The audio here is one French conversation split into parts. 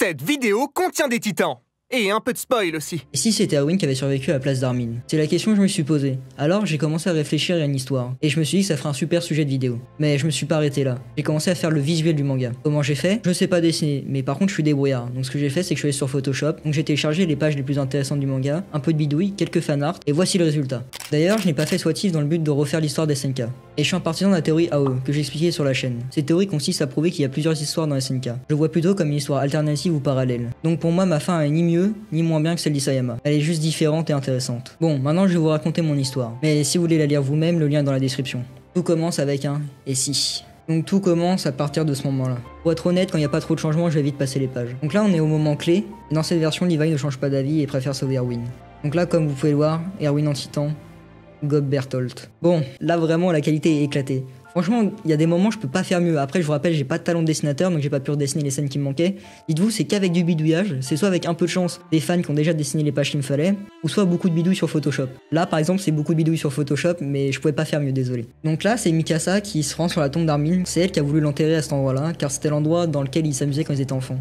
Cette vidéo contient des titans. Et un peu de spoil aussi. Et si c'était Erwin qui avait survécu à la place d'Armin? C'est la question que je me suis posée. Alors j'ai commencé à réfléchir à une histoire. Et je me suis dit que ça ferait un super sujet de vidéo. Mais je me suis pas arrêté là. J'ai commencé à faire le visuel du manga. Comment j'ai fait? Je sais pas dessiner, mais par contre je suis débrouillard. Donc ce que j'ai fait, c'est que je suis allé sur Photoshop. Donc j'ai téléchargé les pages les plus intéressantes du manga, un peu de bidouille, quelques fanarts, et voici le résultat. D'ailleurs, je n'ai pas fait ce what if dans le but de refaire l'histoire des SNK. Et je suis un partisan de la théorie AOE, que j'ai expliqué sur la chaîne. Cette théorie consiste à prouver qu'il y a plusieurs histoires dans les SNK. Je vois plutôt comme une histoire alternative ou parallèle. Donc pour moi, ma fin est ni mieux, ni moins bien que celle d'Isayama. Elle est juste différente et intéressante. Bon, maintenant je vais vous raconter mon histoire. Mais si vous voulez la lire vous-même, le lien est dans la description. Tout commence avec un « et si ». Donc tout commence à partir de ce moment-là. Pour être honnête, quand il n'y a pas trop de changements, je vais vite passer les pages. Donc là, on est au moment clé. Et dans cette version, Levi ne change pas d'avis et préfère sauver Erwin. Donc là, comme vous pouvez le voir, Erwin en titan, Gob Bertholdt. Bon, là vraiment, la qualité est éclatée. Franchement, il y a des moments je peux pas faire mieux. Après, je vous rappelle, j'ai pas de talent de dessinateur, donc j'ai pas pu redessiner les scènes qui me manquaient. Dites-vous, c'est qu'avec du bidouillage, c'est soit avec un peu de chance des fans qui ont déjà dessiné les pages qu'il me fallait, ou soit beaucoup de bidouilles sur Photoshop. Là, par exemple, c'est beaucoup de bidouilles sur Photoshop, mais je pouvais pas faire mieux, désolé. Donc là, c'est Mikasa qui se rend sur la tombe d'Armin. C'est elle qui a voulu l'enterrer à cet endroit-là, car c'était l'endroit dans lequel ils s'amusaient quand ils étaient enfants.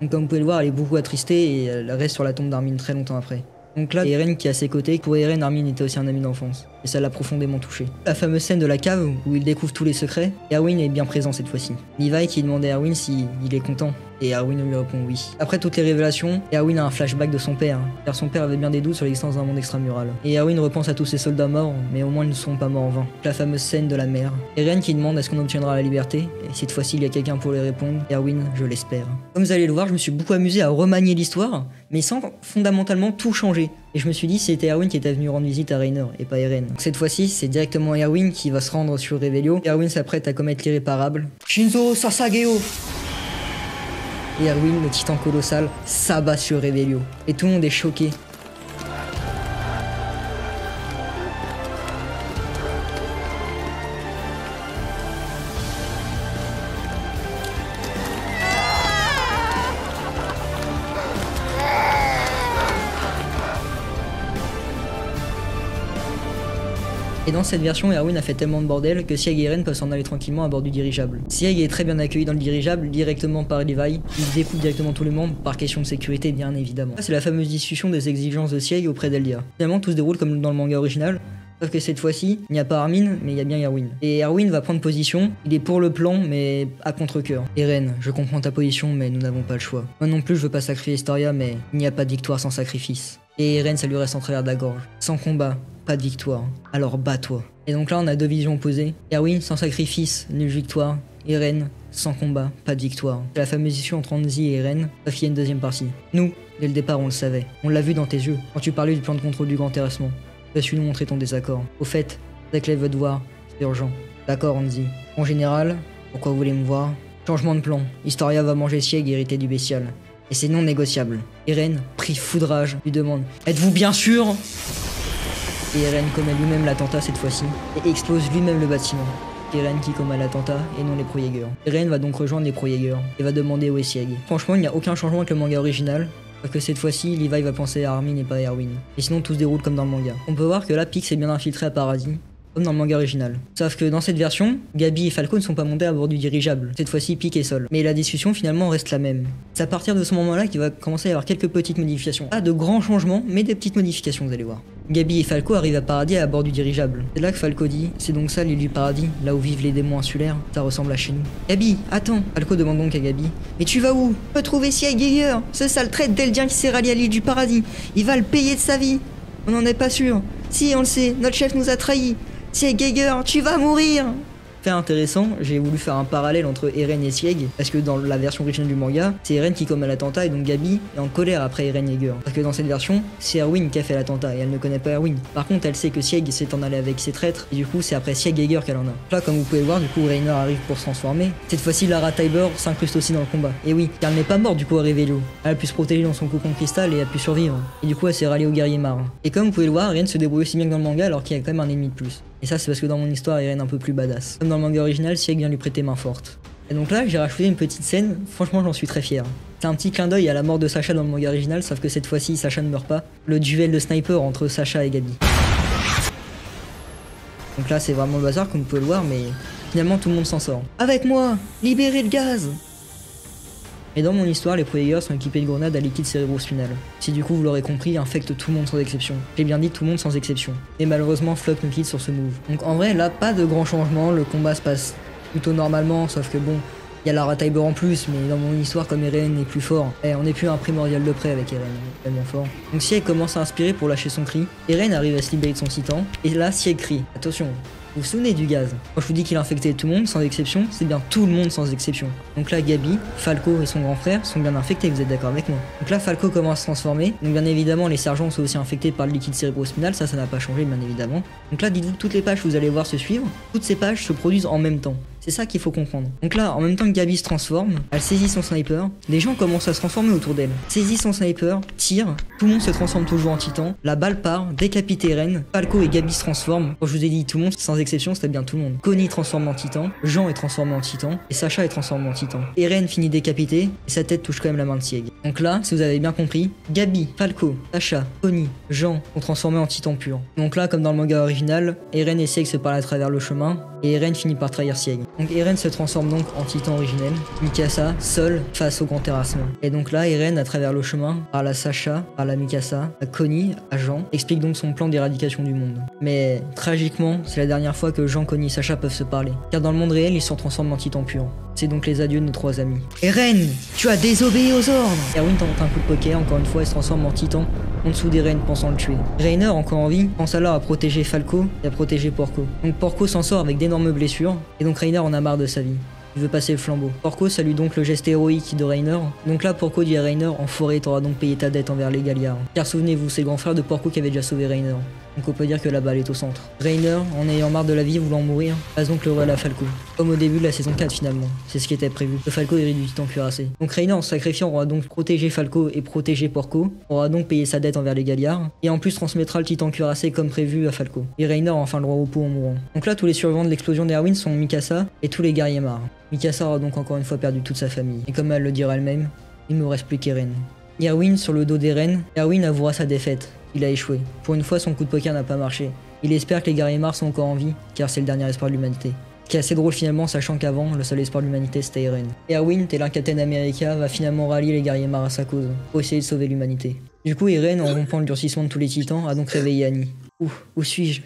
Donc comme vous pouvez le voir, elle est beaucoup attristée et elle reste sur la tombe d'Armin très longtemps après. Donc là, Eren qui est à ses côtés. Pour Eren, Armin était aussi un ami d'enfance. Et ça l'a profondément touché. La fameuse scène de la cave où il découvre tous les secrets, Erwin est bien présent cette fois-ci. Levi qui demande à Erwin s'il est content. Et Erwin lui répond oui. Après toutes les révélations, Erwin a un flashback de son père, car son père avait bien des doutes sur l'existence d'un monde extramural. Et Erwin repense à tous ses soldats morts, mais au moins ils ne sont pas morts en vain. La fameuse scène de la mer. Eren qui demande est-ce qu'on obtiendra la liberté, et cette fois-ci il y a quelqu'un pour lui répondre. Erwin, je l'espère. Comme vous allez le voir, je me suis beaucoup amusé à remanier l'histoire, mais sans fondamentalement tout changer. Et je me suis dit c'était Erwin qui était venu rendre visite à Reiner, et pas Eren. Donc cette fois-ci, c'est directement Erwin qui va se rendre sur Revelio. Erwin s'apprête à commettre l'irréparable. Shinzo Sasageo. Et Erwin, le titan colossal, s'abat sur Revelio. Et tout le monde est choqué. Et dans cette version, Erwin a fait tellement de bordel que Sieg et Eren peuvent s'en aller tranquillement à bord du dirigeable. Sieg est très bien accueilli dans le dirigeable, directement par Levi. Il découpe directement tous les membres, par question de sécurité bien évidemment. C'est la fameuse discussion des exigences de Sieg auprès d'Eldia. Finalement, tout se déroule comme dans le manga original, sauf que cette fois-ci, il n'y a pas Armin, mais il y a bien Erwin. Et Erwin va prendre position, il est pour le plan, mais à contre-cœur. Eren, je comprends ta position, mais nous n'avons pas le choix. Moi non plus, je veux pas sacrifier Historia, mais il n'y a pas de victoire sans sacrifice. Et Eren, ça lui reste en travers de la gorge. Sans combat, pas de victoire. Alors bats-toi. Et donc là, on a deux visions opposées. Erwin, sans sacrifice, nulle victoire. Eren, sans combat, pas de victoire. C'est la fameuse issue entre Hanzi et Eren, sauf qu'il y a une deuxième partie. Nous, dès le départ, on le savait. On l'a vu dans tes yeux, quand tu parlais du plan de contrôle du grand terrassement. Tu as su nous montrer ton désaccord. Au fait, Zaclay veut te voir, c'est urgent. D'accord, Hanzi. En général, pourquoi vous voulez me voir? Changement de plan. Historia va manger Sieg hérité du bestial. Et c'est non négociable. Eren, pris foudrage, lui demande « Êtes-vous bien sûr ?» Et Eren commet lui-même l'attentat cette fois-ci, et explose lui-même le bâtiment. Eren qui commet l'attentat, et non les Pro-Jaeger. Eren va donc rejoindre les Pro-Jaeger, et va demander où est Sieg. Franchement, il n'y a aucun changement avec le manga original, parce que cette fois-ci, Levi va penser à Armin et pas à Erwin. Et sinon, tout se déroule comme dans le manga. On peut voir que là, Pix est bien infiltré à Paradis, comme dans le manga original. Sauf que dans cette version, Gabi et Falco ne sont pas montés à bord du dirigeable. Cette fois-ci, Pieck est seul. Mais la discussion finalement reste la même. C'est à partir de ce moment-là qu'il va commencer à y avoir quelques petites modifications. Pas de grands changements, mais des petites modifications, vous allez voir. Gabi et Falco arrivent à Paradis à bord du dirigeable. C'est là que Falco dit, c'est donc ça l'île du paradis, là où vivent les démons insulaires, ça ressemble à chez nous. Gabi, attends. Falco demande donc à Gabi, mais tu vas où? On peut trouver Sieg Geiger, ce sale traître d'Eldien qui s'est rallié à l'île du paradis. Il va le payer de sa vie. On n'en est pas sûr. Si, on le sait, notre chef nous a trahis. Sieg Geiger, tu vas mourir! Fait intéressant, j'ai voulu faire un parallèle entre Eren et Sieg, parce que dans la version originale du manga, c'est Eren qui commet l'attentat et donc Gabi est en colère après Eren Yeager. Parce que dans cette version, c'est Erwin qui a fait l'attentat et elle ne connaît pas Erwin. Par contre, elle sait que Sieg s'est en allé avec ses traîtres et du coup, c'est après Sieg Geiger qu'elle en a. Là, comme vous pouvez voir, du coup, Reiner arrive pour se transformer. Cette fois-ci, Lara Tybur s'incruste aussi dans le combat. Et oui, car elle n'est pas morte du coup à Revelio. Elle a pu se protéger dans son cocon cristal et a pu survivre. Et du coup, elle s'est ralliée aux guerriers marins. Et comme vous pouvez le voir, Eren se débrouille aussi bien que dans le manga alors qu'il y a quand même un ennemi de plus. Et ça, c'est parce que dans mon histoire, Eren est un peu plus badass. Comme dans le manga original, Sieg vient lui prêter main forte. Et donc là, j'ai rajouté une petite scène, franchement, j'en suis très fier. C'est un petit clin d'œil à la mort de Sacha dans le manga original, sauf que cette fois-ci, Sacha ne meurt pas. Le duel de sniper entre Sacha et Gabi. Donc là, c'est vraiment le bazar, comme vous pouvez le voir, mais finalement, tout le monde s'en sort. Avec moi, libérez le gaz! Et dans mon histoire, les Pro-Jaegers sont équipés de grenades à liquide cérébrospinal. Si du coup vous l'aurez compris, infectent tout le monde sans exception. J'ai bien dit tout le monde sans exception. Et malheureusement, Flock nous quitte sur ce move. Donc en vrai, là, pas de grand changement, le combat se passe plutôt normalement, sauf que bon, il y a Lara Tiber en plus, mais dans mon histoire, comme Eren est plus fort, on n'est plus un primordial de près avec Eren, tellement fort. Donc Sieg commence à inspirer pour lâcher son cri, Eren arrive à se libérer de son titan, et là Sieg crie. Attention, vous vous souvenez du gaz? Quand je vous dis qu'il a infecté tout le monde, sans exception, c'est bien tout le monde sans exception. Donc là, Gabi, Falco et son grand frère sont bien infectés, vous êtes d'accord avec moi? Donc là, Falco commence à se transformer. Donc bien évidemment, les sergents sont aussi infectés par le liquide cérébrospinal, ça n'a pas changé, bien évidemment. Donc là, dites-vous que toutes les pages que vous allez voir se suivre, toutes ces pages se produisent en même temps. C'est ça qu'il faut comprendre. Donc là, en même temps que Gabi se transforme, elle saisit son sniper, les gens commencent à se transformer autour d'elle. Saisit son sniper, tire, tout le monde se transforme toujours en titan, la balle part, décapite Eren, Falco et Gabi se transforment. Quand je vous ai dit tout le monde, sans exception, c'était bien tout le monde. Connie transforme en titan, Jean est transformé en titan, et Sacha est transformé en titan. Eren finit décapité, et sa tête touche quand même la main de Sieg. Donc là, si vous avez bien compris, Gabi, Falco, Sacha, Connie, Jean sont transformés en titan pur. Donc là, comme dans le manga original, Eren et Sieg se parlent à travers le chemin, et Eren finit par trahir Sieg. Donc Eren se transforme donc en titan originel, Mikasa seul face au grand terrassement. Et donc là, Eren, à travers le chemin, parle à Sacha, parle à Mikasa, à Connie, à Jean, explique donc son plan d'éradication du monde. Mais tragiquement, c'est la dernière fois que Jean, Connie et Sacha peuvent se parler. Car dans le monde réel, ils se transforment en titans purs. C'est donc les adieux de nos trois amis. Eren, tu as désobéi aux ordres! Erwin tente un coup de poker, encore une fois, il se transforme en titan en dessous d'Eren pensant le tuer. Reiner, encore en vie, pense alors à protéger Falco et à protéger Porco. Donc Porco s'en sort avec d'énormes blessures, et donc Reiner en a marre de sa vie. Il veut passer le flambeau. Porco salue donc le geste héroïque de Reiner. Donc là, Porco dit à Reiner, enfoiré, t'auras donc payé ta dette envers les Galliards. Car souvenez-vous, c'est le grand frère de Porco qui avait déjà sauvé Reiner. Donc on peut dire que la balle est au centre. Reiner, en ayant marre de la vie, voulant mourir, passe donc le relais à Falco. Comme au début de la saison 4 finalement. C'est ce qui était prévu. Le Falco hérite du titan cuirassé. Donc Reiner, en se sacrifiant, aura donc protégé Falco et protégé Porco. Aura donc payé sa dette envers les Galliards. Et en plus transmettra le titan cuirassé comme prévu à Falco. Et Reiner a enfin le droit au repos en mourant. Donc là, tous les survivants de l'explosion d'Erwin sont Mikasa et tous les guerriers marres. Mikasa aura donc encore une fois perdu toute sa famille. Et comme elle le dira elle-même, il ne me reste plus qu'Eren. Erwin sur le dos d'Eren, Erwin avouera sa défaite. Il a échoué. Pour une fois, son coup de poker n'a pas marché. Il espère que les guerriers marres sont encore en vie, car c'est le dernier espoir de l'humanité. Ce qui est assez drôle finalement, sachant qu'avant, le seul espoir de l'humanité c'était Eren. Erwin, tel un Captain America, va finalement rallier les guerriers marres à sa cause, pour essayer de sauver l'humanité. Du coup, Eren, en rompant le durcissement de tous les titans, a donc réveillé Annie. Où suis-je?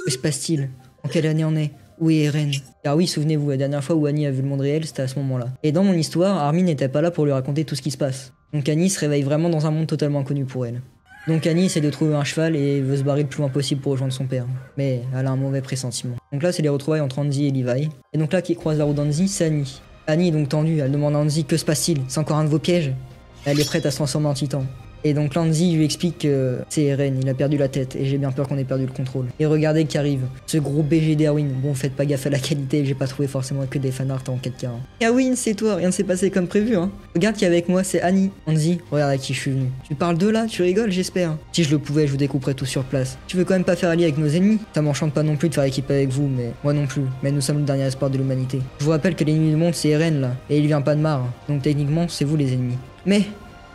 Où se passe-t-il? En quelle année on est? Où est Eren? Car oui, souvenez-vous, la dernière fois où Annie a vu le monde réel, c'était à ce moment-là. Et dans mon histoire, Armin n'était pas là pour lui raconter tout ce qui se passe. Donc Annie se réveille vraiment dans un monde totalement inconnu pour elle. Donc Annie essaie de trouver un cheval et veut se barrer le plus loin possible pour rejoindre son père. Mais elle a un mauvais pressentiment. Donc là, c'est les retrouvailles entre Hanzi et Levi. Et donc là, qui croise la route d'Hanzi, c'est Annie. Annie est donc tendue, elle demande à Hanzi que se passe-t-il? C'est encore un de vos pièges? Elle est prête à se transformer en titan. Et donc Hanzi lui explique que c'est Eren, il a perdu la tête et j'ai bien peur qu'on ait perdu le contrôle. Et regardez qui arrive, ce gros BG d'Erwin. Bon, faites pas gaffe à la qualité, j'ai pas trouvé forcément que des fanarts en 4K. Erwin, c'est toi, rien ne s'est passé comme prévu, hein. Regarde qui est avec moi, c'est Annie. Hanzi, regarde à qui je suis venu. Tu parles de là, tu rigoles, j'espère. Si je le pouvais, je vous découperais tout sur place. Tu veux quand même pas faire allié avec nos ennemis? Ça m'enchante pas non plus de faire équipe avec vous, mais moi non plus. Mais nous sommes le dernier espoir de l'humanité. Je vous rappelle que l'ennemi du monde c'est Eren là, et il vient pas de Mars. Donc techniquement, c'est vous les ennemis. Mais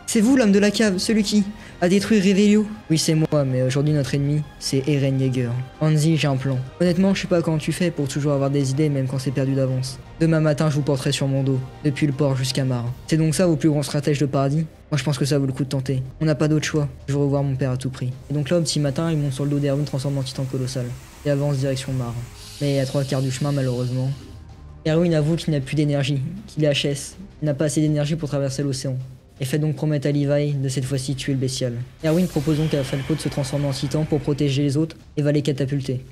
c'est vous l'homme de la cave, celui qui a détruit Revelio? Oui, c'est moi, mais aujourd'hui notre ennemi, c'est Eren Yeager. Hanzi, j'ai un plan. Honnêtement, je sais pas comment tu fais pour toujours avoir des idées, même quand c'est perdu d'avance. Demain matin, je vous porterai sur mon dos, depuis le port jusqu'à Mars. C'est donc ça vos plus grands stratèges de paradis? Moi, je pense que ça vaut le coup de tenter. On n'a pas d'autre choix. Je veux revoir mon père à tout prix. Et donc là, au petit matin, ils montent sur le dos d'Erwin transformé en titan colossal et avance direction Mars. Mais à 3/4 du chemin, malheureusement, Erwin avoue qu'il n'a plus d'énergie, qu'il est HS, il n'a pas assez d'énergie pour traverser l'océan. Et fait donc promettre à Levi de cette fois-ci tuer le bestial. Erwin propose donc à Falco de se transformer en titan pour protéger les autres et va les catapulter.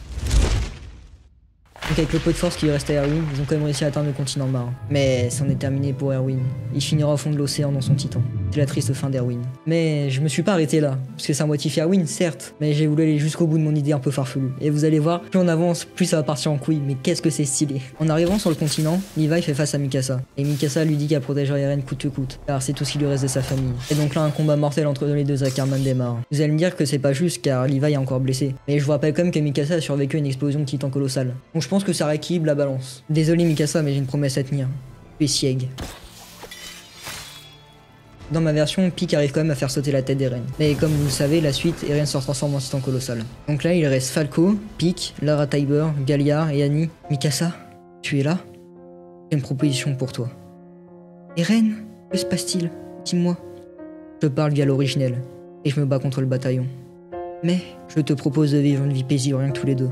Donc avec le peu de force qui lui reste à Erwin, ils ont quand même réussi à atteindre le continent Mars. Mais c'en est terminé pour Erwin. Il finira au fond de l'océan dans son titan. C'est la triste fin d'Erwin. Mais je me suis pas arrêté là, parce que ça motive Erwin, certes, mais j'ai voulu aller jusqu'au bout de mon idée un peu farfelue. Et vous allez voir, plus on avance, plus ça va partir en couille, mais qu'est-ce que c'est stylé. En arrivant sur le continent, Levi fait face à Mikasa. Et Mikasa lui dit qu'elle protégera Eren coûte que coûte, car c'est tout ce qui lui reste de sa famille. Et donc là, un combat mortel entre les deux Ackerman démarre. Vous allez me dire que c'est pas juste, car Levi est encore blessé. Mais je vous rappelle quand même que Mikasa a survécu à une explosion de titan colossale. Donc je pense que ça rééquilibre la balance. Désolé Mikasa, mais j'ai une promesse à tenir. Tu es Sieg. Dans ma version, Pieck arrive quand même à faire sauter la tête d'Eren. Mais comme vous le savez, la suite, Eren se transforme en titan colossal. Donc là, il reste Falco, Pieck, Lara Tiber, Galliard et Annie. Mikasa, tu es là? J'ai une proposition pour toi. Eren, Que se passe-t-il? Dis-moi. Je parle via l'originel, et je me bats contre le bataillon. Mais je te propose de vivre une vie paisible rien que tous les deux.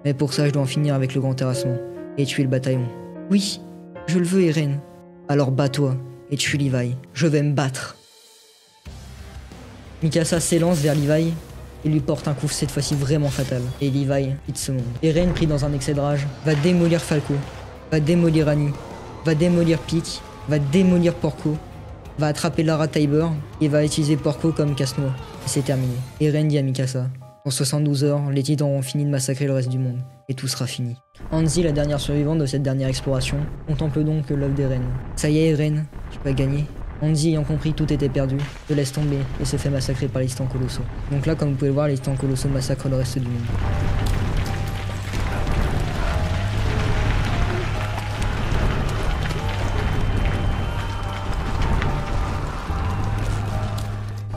Mais pour ça, je dois en finir avec le grand terrassement, et tuer le bataillon. Oui, je le veux, Eren. Alors bats-toi, et tue Levi. Je vais me battre. Mikasa s'élance vers Levi, et lui porte un coup cette fois-ci vraiment fatal. Et Levi quitte ce monde. Eren, pris dans un excès de rage, va démolir Falco, va démolir Annie, va démolir Pieck, va démolir Porco, va attraper Lara Tybur et va utiliser Porco comme casse-noix. Et c'est terminé. Eren dit à Mikasa, en 72 heures, les titans auront fini de massacrer le reste du monde. Et tout sera fini. Hanzi, la dernière survivante de cette dernière exploration, contemple donc l'œuvre d'Eren. Ça y est Eren, tu vas gagner. Hanzi ayant compris que tout était perdu, se laisse tomber et se fait massacrer par les titans colossaux. Donc là, comme vous pouvez le voir, les titans colossaux massacrent le reste du monde.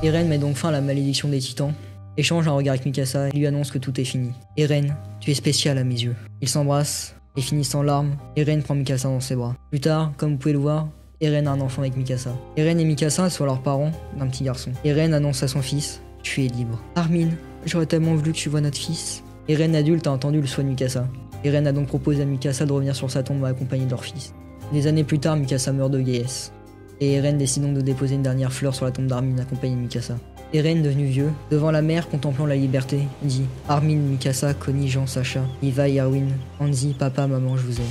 Eren met donc fin à la malédiction des titans, échange un regard avec Mikasa et lui annonce que tout est fini. Eren, tu es spécial à mes yeux. Ils s'embrassent et finissent en larmes. Eren prend Mikasa dans ses bras. Plus tard, comme vous pouvez le voir, Eren a un enfant avec Mikasa. Eren et Mikasa sont leurs parents d'un petit garçon. Eren annonce à son fils, tu es libre. Armin, j'aurais tellement voulu que tu vois notre fils. Eren adulte a entendu le souhait de Mikasa. Eren a donc proposé à Mikasa de revenir sur sa tombe accompagné de leur fils. Des années plus tard, Mikasa meurt de vieillesse. Et Eren décide donc de déposer une dernière fleur sur la tombe d'Armin accompagné de Mikasa. Eren, devenu vieux, devant la mer contemplant la liberté, dit « Armin, Mikasa, Connie, Jean, Sacha, Levi, Erwin, Hanzi, papa, maman, je vous aime.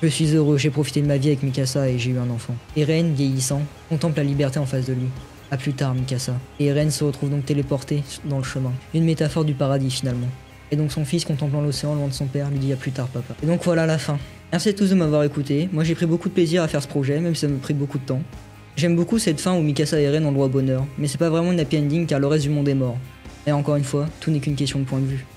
Je suis heureux, j'ai profité de ma vie avec Mikasa et j'ai eu un enfant. » Eren, vieillissant, contemple la liberté en face de lui. A plus tard, Mikasa. Et Eren se retrouve donc téléporté dans le chemin. Une métaphore du paradis finalement. Et donc son fils, contemplant l'océan loin de son père, lui dit « A plus tard, papa. » Et donc voilà la fin. Merci à tous de m'avoir écouté. Moi j'ai pris beaucoup de plaisir à faire ce projet, même si ça m'a pris beaucoup de temps. J'aime beaucoup cette fin où Mikasa et Eren ont le droit au bonheur, mais c'est pas vraiment une happy ending car le reste du monde est mort. Et encore une fois, tout n'est qu'une question de point de vue.